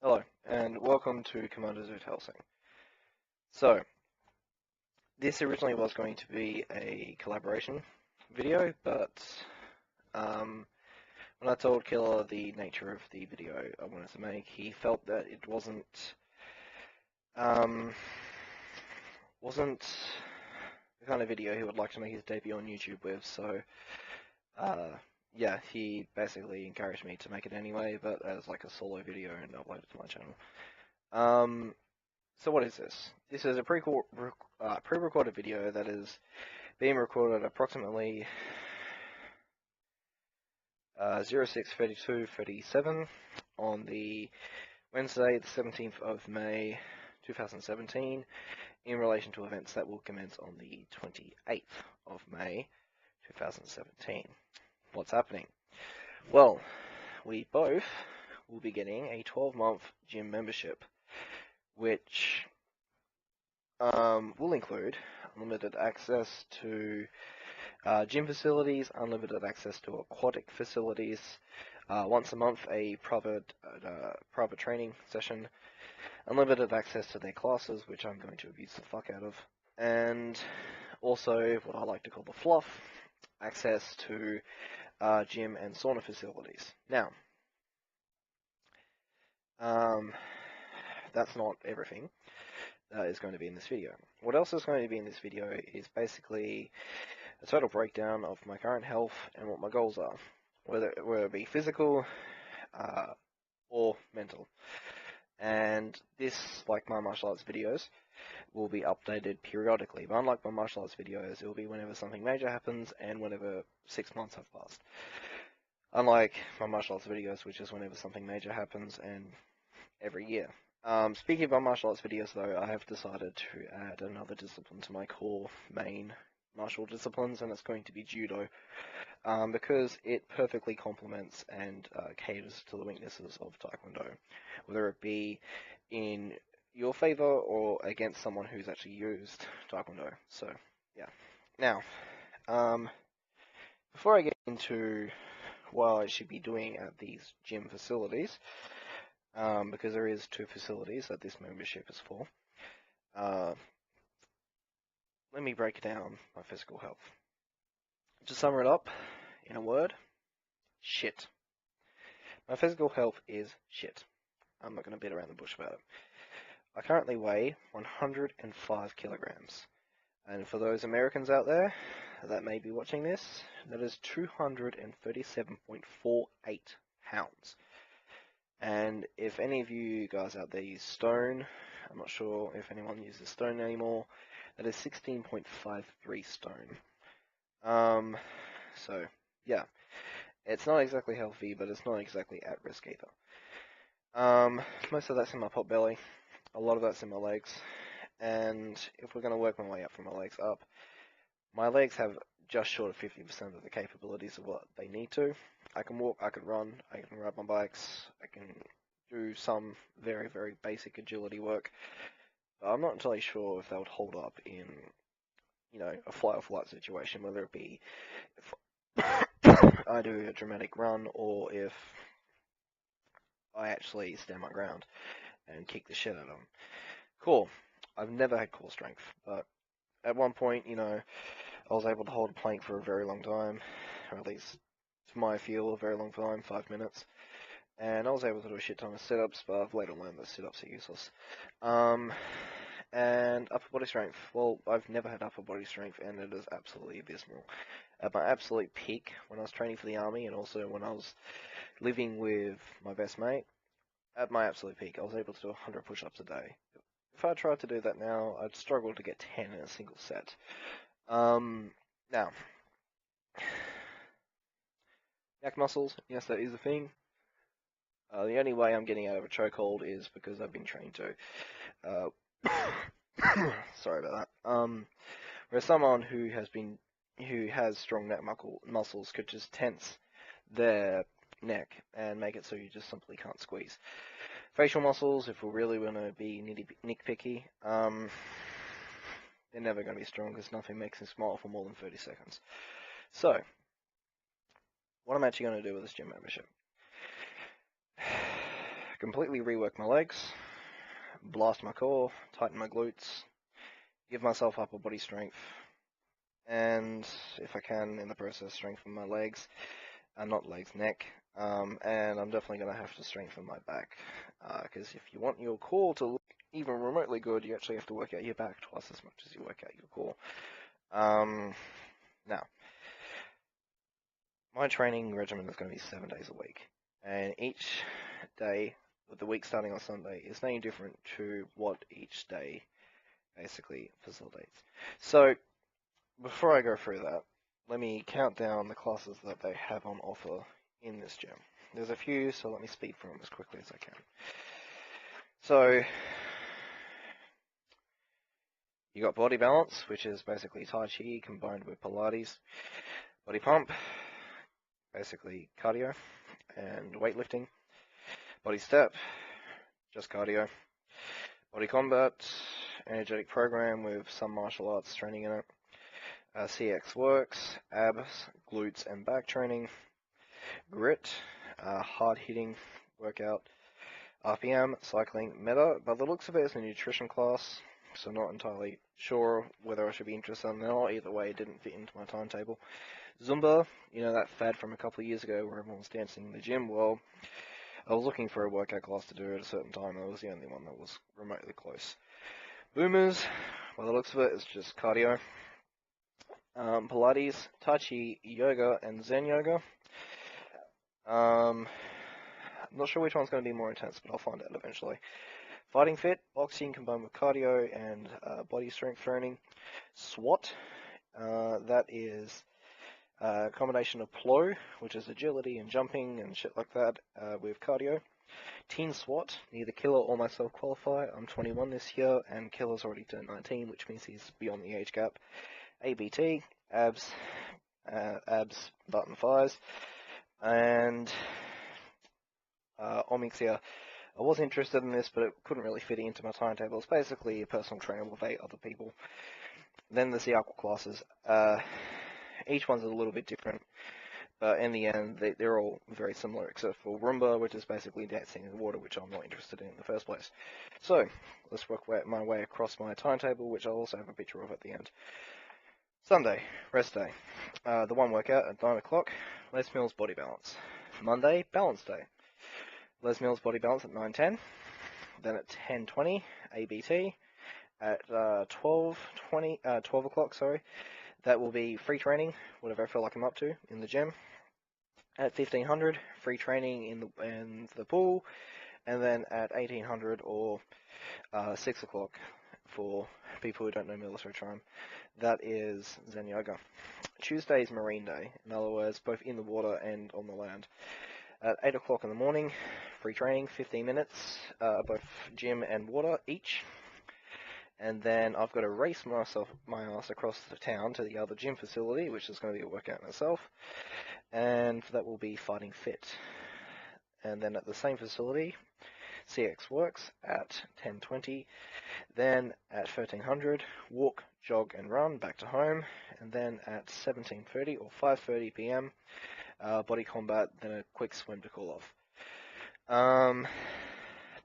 Hello, and welcome to CommanderZootHellsing. So, this originally was going to be a collaboration video, but when I told Killer the nature of the video I wanted to make, he felt that it wasn't the kind of video he would like to make his debut on YouTube with, so yeah, he basically encouraged me to make it anyway, but as like a solo video and upload it to my channel. So what is this? This is a pre-recorded video that is being recorded at approximately 06:32:37 on the Wednesday, the 17th of May, 2017, in relation to events that will commence on the 28th of May, 2017. What's happening? Well, we both will be getting a 12-month gym membership, which will include unlimited access to gym facilities, unlimited access to aquatic facilities, once a month a private training session, unlimited access to their classes, which I'm going to abuse the fuck out of, and also what I like to call the fluff, access to gym and sauna facilities. Now, that's not everything that is going to be in this video. What else is going to be in this video is basically a total breakdown of my current health and what my goals are, whether it be physical or mental. And this, like my martial arts videos, will be updated periodically. But unlike my martial arts videos, it will be whenever something major happens and whenever 6 months have passed. Unlike my martial arts videos, which is whenever something major happens and every year. Speaking of my martial arts videos, though, I have decided to add another discipline to my core main martial disciplines, and it's going to be judo, because it perfectly complements and caters to the weaknesses of taekwondo, whether it be in your favor or against someone who's actually used taekwondo. So, yeah. Now, before I get into what I should be doing at these gym facilities, because there is 2 facilities that this membership is for, let me break down my physical health. To sum it up in a word, shit. My physical health is shit. I'm not going to beat around the bush about it. I currently weigh 105 kilograms. And for those Americans out there that may be watching this, that is 237.48 pounds. And if any of you guys out there use stone, I'm not sure if anyone uses stone anymore, that is 16.53 stone. So, yeah, it's not exactly healthy, but it's not exactly at risk either. Most of that's in my pot belly, a lot of that's in my legs, and if we're going to work my way up from my legs up, my legs have just short of 50% of the capabilities of what they need to. I can walk, I can run, I can ride my bikes, I can do some very, very basic agility work, but I'm not entirely sure if they would hold up in, you know, a fly or flight situation, whether it be if I do a dramatic run or if I actually stand my ground and kick the shit out of them. Cool. I've never had core strength, but at one point, you know, I was able to hold a plank for a very long time, or at least to my feel, a very long time, 5 minutes. And I was able to do a shit ton of sit-ups, but I've later learned that sit-ups are useless. And upper body strength. Well, I've never had upper body strength, and it is absolutely abysmal. At my absolute peak, when I was training for the army, and also when I was living with my best mate, at my absolute peak, I was able to do 100 push-ups a day. If I tried to do that now, I'd struggle to get 10 in a single set. Now, neck muscles, yes, that is a thing. The only way I'm getting out of a chokehold is because I've been trained to. Sorry about that. Whereas someone who has strong neck muscles could just tense their neck and make it so you just simply can't squeeze. Facial muscles, if we're really going to be nitpicky, they're never going to be strong because nothing makes them smile for more than 30 seconds. So, what I'm actually going to do with this gym membership. completely rework my legs, blast my core, tighten my glutes, give myself upper body strength, and if I can, in the process, strengthen my legs, not legs, neck, and I'm definitely going to have to strengthen my back, because if you want your core to look even remotely good, you actually have to work out your back twice as much as you work out your core. Now, my training regimen is going to be 7 days a week, and each day, with the week starting on Sunday, is something different to what each day basically facilitates. So, before I go through that, let me count down the classes that they have on offer in this gym. There's a few, so let me speed through them as quickly as I can. So, you got body balance, which is basically Tai Chi combined with Pilates. Body pump, basically cardio and weightlifting. Body step, just cardio. Body combat, energetic program with some martial arts training in it. CX works, abs, glutes and back training. Grit, hard hitting workout. RPM, cycling, meta. By the looks of it, it's a nutrition class, so not entirely sure whether I should be interested in it or not. Either way, it didn't fit into my timetable. Zumba, you know, that fad from a couple of years ago where everyone was dancing in the gym. Well, I was looking for a workout class to do at a certain time, and it was the only one that was remotely close. Boomers, by the looks of it, it's just cardio. Pilates, Tai Chi, yoga, and Zen yoga. I'm not sure which one's going to be more intense, but I'll find out eventually. Fighting fit, boxing combined with cardio and body strength training. SWAT, that is a combination of plow, which is agility and jumping and shit like that, with cardio. Teen SWAT, neither Killer or myself qualify. I'm 21 this year, and Killer's already turned 19, which means he's beyond the age gap. ABT, abs, butt and thighs, and Omixia. I was interested in this, but it couldn't really fit into my timetable. It's basically a personal trainer with 8 other people. Then there's the aqua classes. Each one's a little bit different, but in the end, they're all very similar, except for Roomba, which is basically dancing in the water, which I'm not interested in the first place. So, let's work my way across my timetable, which I'll also have a picture of at the end. Sunday, rest day. The one workout at 9 o'clock, Les Mills body balance. Monday, balance day. Les Mills body balance at 9:10. Then at 10:20, ABT. At 12 o'clock, sorry, that will be free training, whatever I feel like I'm up to in the gym. At 1500, free training in the pool, and then at 1800 or 6 o'clock for people who don't know military time, that is Zen yoga. Tuesday is marine day, in other words, both in the water and on the land. At 8 o'clock in the morning, free training, 15 minutes, both gym and water each. And then I've got to race my ass across the town to the other gym facility, which is going to be a workout in itself. And that will be fighting fit. And then at the same facility, CX works at 10:20. Then at 1300, walk, jog, and run back to home. And then at 17:30 or 5:30 p.m., body combat, then a quick swim to cool off.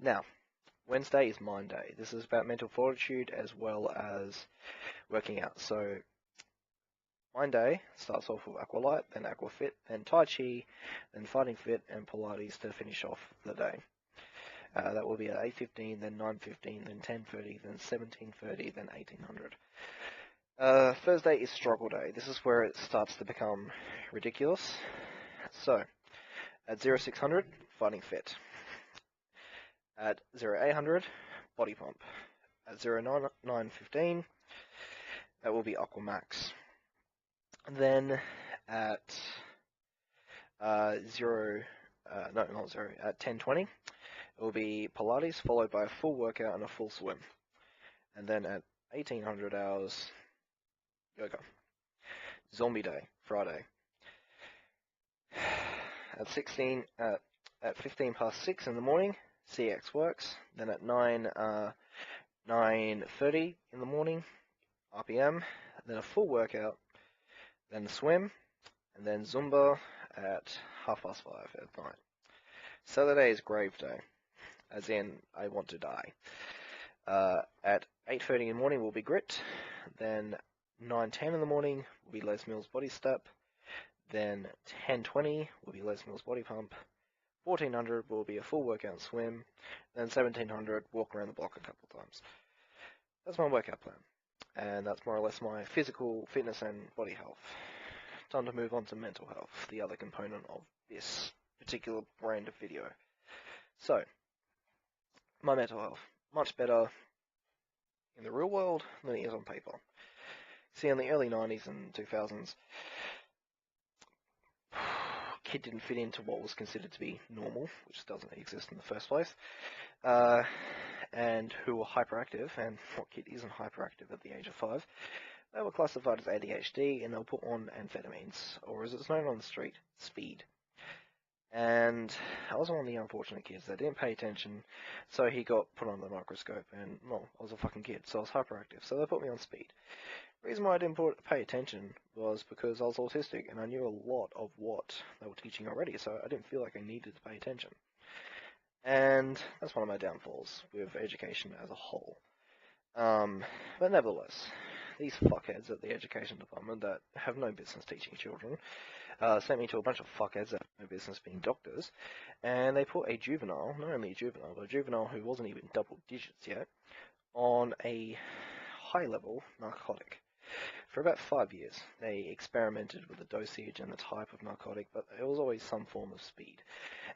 Now, Wednesday is Mind Day. This is about mental fortitude as well as working out. So, Mind Day starts off with Aqualight, then Aquafit, then Tai Chi, then Fighting Fit, and Pilates to finish off the day. That will be at 8:15, then 9:15, then 10:30, then 17:30, then 1800. Thursday is Struggle Day. This is where it starts to become ridiculous. So, at 0600, Fighting Fit. At 0800, Body Pump. At 0915, that will be Aquamax. Then at at 10:20, it will be Pilates, followed by a full workout and a full swim. And then at 1800 hours, yoga. Zombie Day, Friday. At 15 past 6 in the morning, CX works. Then at 9:30 in the morning, RPM. Then a full workout. Then swim. And then Zumba at 5:30 at night. Saturday is Grave Day. as in I want to die. At 8:30 in the morning will be grit, then 9:10 in the morning will be Les Mills body step, then 10:20 will be Les Mills body pump, 1400 will be a full workout swim, then 1700 walk around the block a couple of times. That's my workout plan, and that's more or less my physical fitness and body health. Time to move on to mental health, the other component of this particular brand of video. So, my mental health, much better in the real world than it is on paper. See, in the early 90s and 2000s, kid didn't fit into what was considered to be normal, which doesn't exist in the first place, and who were hyperactive, and what kid isn't hyperactive at the age of 5, they were classified as ADHD, and they were put on amphetamines, or as it's known on the street, speed. And I was one of the unfortunate kids that didn't pay attention, so he got put on the microscope, and, well, I was a fucking kid, so I was hyperactive, so they put me on speed. The reason why I didn't pay attention was because I was autistic, and I knew a lot of what they were teaching already, so I didn't feel like I needed to pay attention. And that's one of my downfalls with education as a whole. But nevertheless, these fuckheads at the education department that have no business teaching children sent me to a bunch of fuckheads that have no business being doctors, and they put a juvenile, not only a juvenile, but a juvenile who wasn't even double digits yet, on a high-level narcotic. For about 5 years, they experimented with the dosage and the type of narcotic, but it was always some form of speed,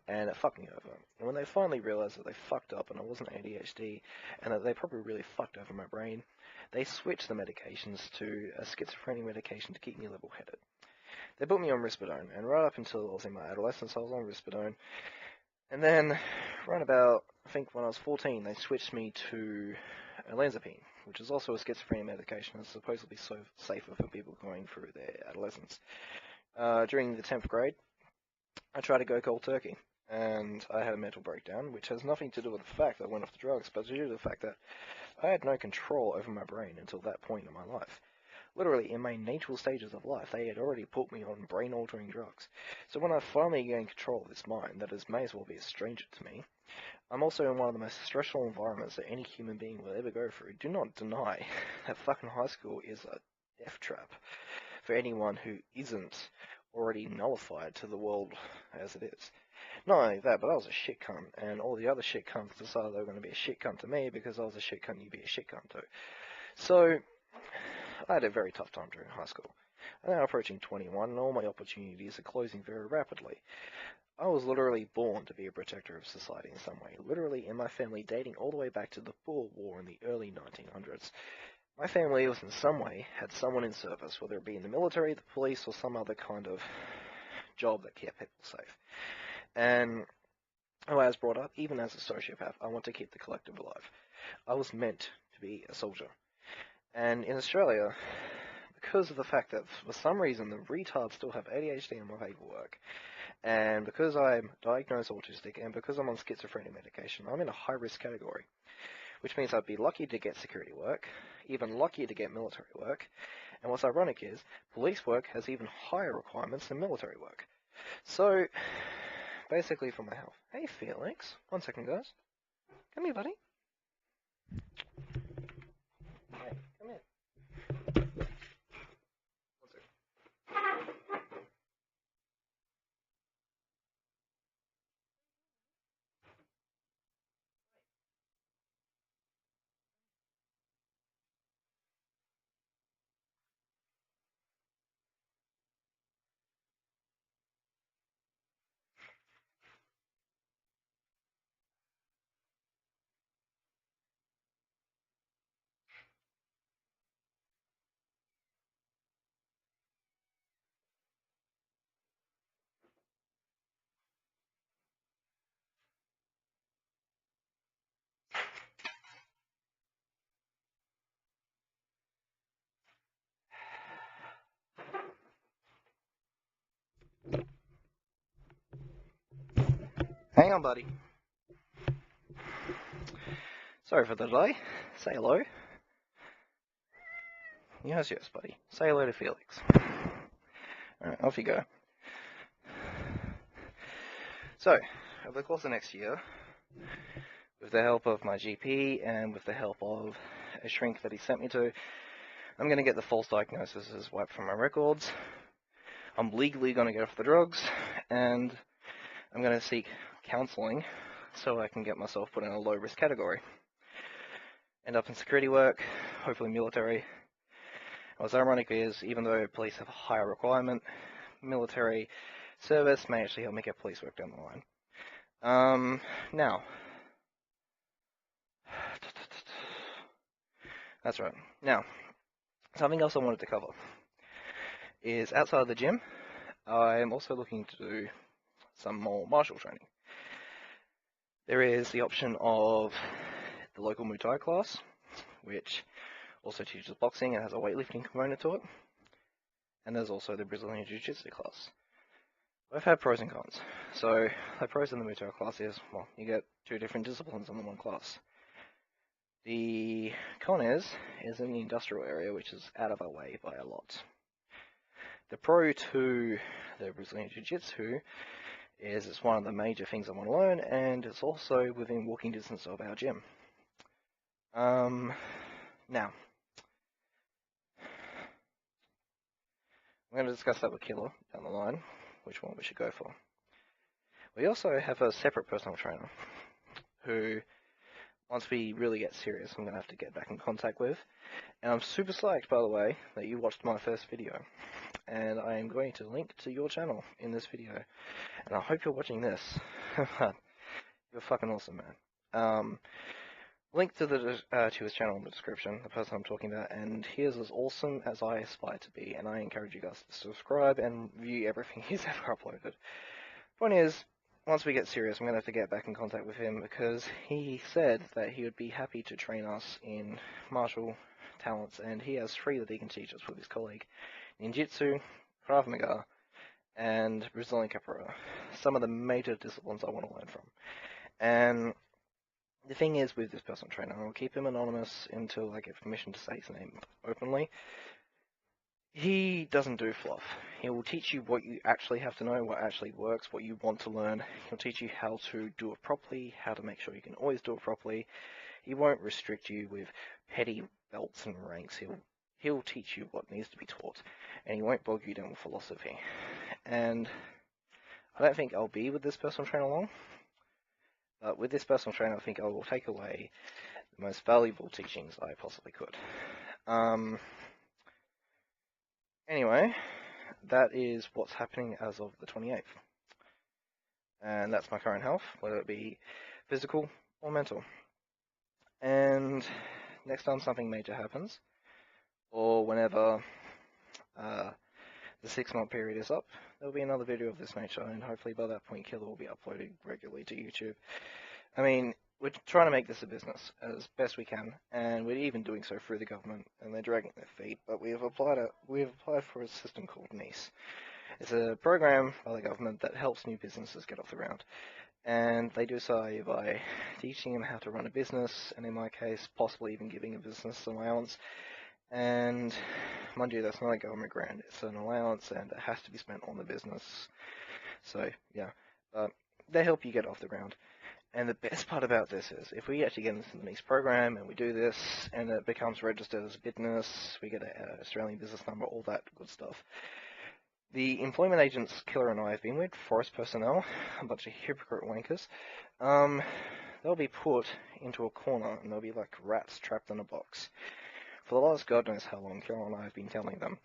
and it fucked me over. And when they finally realized that they fucked up and I wasn't ADHD, and that they probably really fucked over my brain, they switched the medications to a schizophrenia medication to keep me level-headed. They put me on risperidone, and right up until I was in my adolescence, I was on risperidone. And then, right about, I think when I was 14, they switched me to olanzapine, which is also a schizophrenia medication and is supposedly so safer for people going through their adolescence. During the 10th grade, I tried to go cold turkey, and I had a mental breakdown, which has nothing to do with the fact that I went off the drugs, but due to the fact that I had no control over my brain until that point in my life. Literally, in my natal stages of life, they had already put me on brain-altering drugs. So when I finally gained control of this mind that may as well be a stranger to me, I'm also in one of the most stressful environments that any human being will ever go through. Do not deny that fucking high school is a death trap for anyone who isn't already nullified to the world as it is. Not only that, but I was a shit cunt, and all the other shit cunts decided they were going to be a shit cunt to me because I was a shit cunt, you'd be a shit cunt too. So, I had a very tough time during high school. I'm now approaching 21, and all my opportunities are closing very rapidly. I was literally born to be a protector of society in some way, literally in my family dating all the way back to the Boer War in the early 1900s. My family was in some way had someone in service, whether it be in the military, the police, or some other kind of job that kept people safe. And I was brought up, even as a sociopath, I want to keep the collective alive. I was meant to be a soldier. And in Australia, because of the fact that for some reason the retards still have ADHD in my paperwork, and because I'm diagnosed autistic, and because I'm on schizophrenia medication, I'm in a high-risk category, which means I'd be lucky to get security work, even luckier to get military work, and what's ironic is, police work has even higher requirements than military work. So, basically for my health. Hey Felix, 1 second guys. Come here, buddy. Hey, come here. 1 second. Hang on, buddy. Sorry for the delay. Say hello. Yes, buddy. Say hello to Felix. Alright, off you go. So, over the course of next year, the help of my GP and with the help of a shrink that he sent me to, I'm going to get the false diagnosis wiped from my records. I'm legally going to get off the drugs, and I'm going to seek counseling so I can get myself put in a low-risk category. End up in security work, hopefully military. What's ironic is, even though police have a higher requirement, military service may actually help me get police work down the line. Now, that's right. Now, something else I wanted to cover is outside of the gym, I am also looking to do some more martial training. There is the option of the local Muay Thai class, which also teaches boxing and has a weightlifting component to it. And there's also the Brazilian Jiu-Jitsu class. Both have pros and cons. So the pros in the Muay Thai class is, well, you get 2 different disciplines in the one class. The con is in the industrial area, which is out of our way by a lot. The pro to the Brazilian Jiu-Jitsu is it's one of the major things I want to learn, and it's also within walking distance of our gym. Now, I'm going to discuss that with Killer down the line, which one we should go for. We also have a separate personal trainer who, once we really get serious, I'm going to have to get back in contact with. And I'm super psyched, by the way, that you watched my first video. And I am going to link to your channel in this video. And I hope you're watching this. You're fucking awesome, man. Link to his channel in the description, the person I'm talking about, and he is as awesome as I aspire to be, and I encourage you guys to subscribe and view everything he's ever uploaded. Point is, once we get serious, I'm going to have to get back in contact with him, because he said that he would be happy to train us in martial talents, and he has 3 that he can teach us with his colleague: ninjutsu, Krav Maga, and Brazilian Capoeira. Some of the major disciplines I want to learn from. And the thing is, with this personal trainer, I'll keep him anonymous until I get permission to say his name openly. He doesn't do fluff. He will teach you what you actually have to know, what actually works, what you want to learn. He'll teach you how to do it properly, how to make sure you can always do it properly. He won't restrict you with petty belts and ranks. He'll teach you what needs to be taught, and he won't bog you down with philosophy. And I don't think I'll be with this personal trainer long. But with this personal trainer, I think I will take away the most valuable teachings I possibly could. Anyway, that is what's happening as of the 28th. And that's my current health, whether it be physical or mental. And next time something major happens, or whenever the 6-month period is up, there'll be another video of this nature, and hopefully by that point Killer will be uploading regularly to YouTube. I mean, we're trying to make this a business as best we can, and we're even doing so through the government, and they're dragging their feet, but we have applied for a system called NICE. It's a program by the government that helps new businesses get off the ground, and they do so by teaching them how to run a business, and in my case, possibly even giving a business allowance. And mind you, that's not a government grant, it's an allowance, and it has to be spent on the business. So yeah, but they help you get off the ground. And the best part about this is, if we actually get into the NICE program and we do this, and it becomes registered as a business, we get an Australian business number, all that good stuff. The employment agents Killer and I have been with, forest personnel, a bunch of hypocrite wankers, they'll be put into a corner and they'll be like rats trapped in a box. For the last God knows how long, Killer and I have been telling them,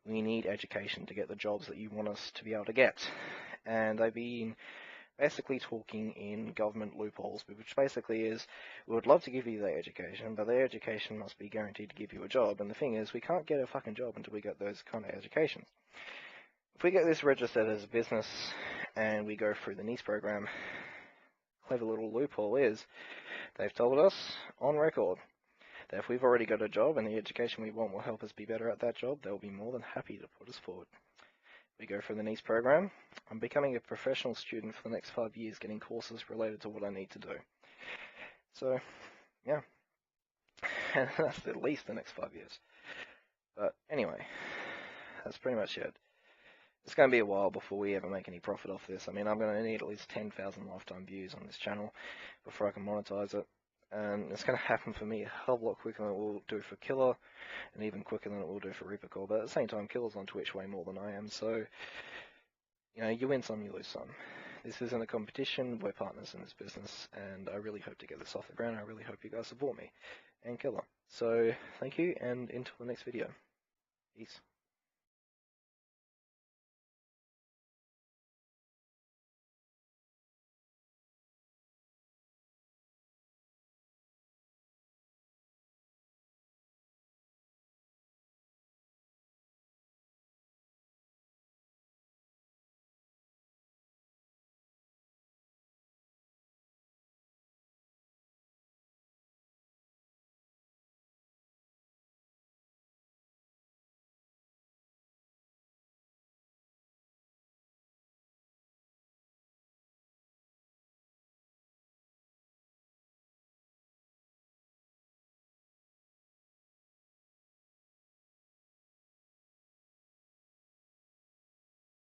we need education to get the jobs that you want us to be able to get. And they've been basically talking in government loopholes, which basically is, we would love to give you their education, but their education must be guaranteed to give you a job. And the thing is, we can't get a fucking job until we get those kind of educations. If we get this registered as a business and we go through the NICE program, clever little loophole is, they've told us on record that if we've already got a job and the education we want will help us be better at that job, they'll be more than happy to put us forward. We go for the NICE program. I'm becoming a professional student for the next 5 years, getting courses related to what I need to do. So, yeah. And that's at least the next 5 years. But anyway, that's pretty much it. it's going to be a while before we ever make any profit off this. I mean, I'm going to need at least 10,000 lifetime views on this channel before I can monetize it. And it's going to happen for me a hell of a lot quicker than it will do for Killer, and even quicker than it will do for ReaperCore. But at the same time, Killer's on Twitch way more than I am, so, you know, you win some, you lose some. This isn't a competition, we're partners in this business, and I really hope to get this off the ground. I really hope you guys support me and Killer. So, thank you, and until the next video. Peace.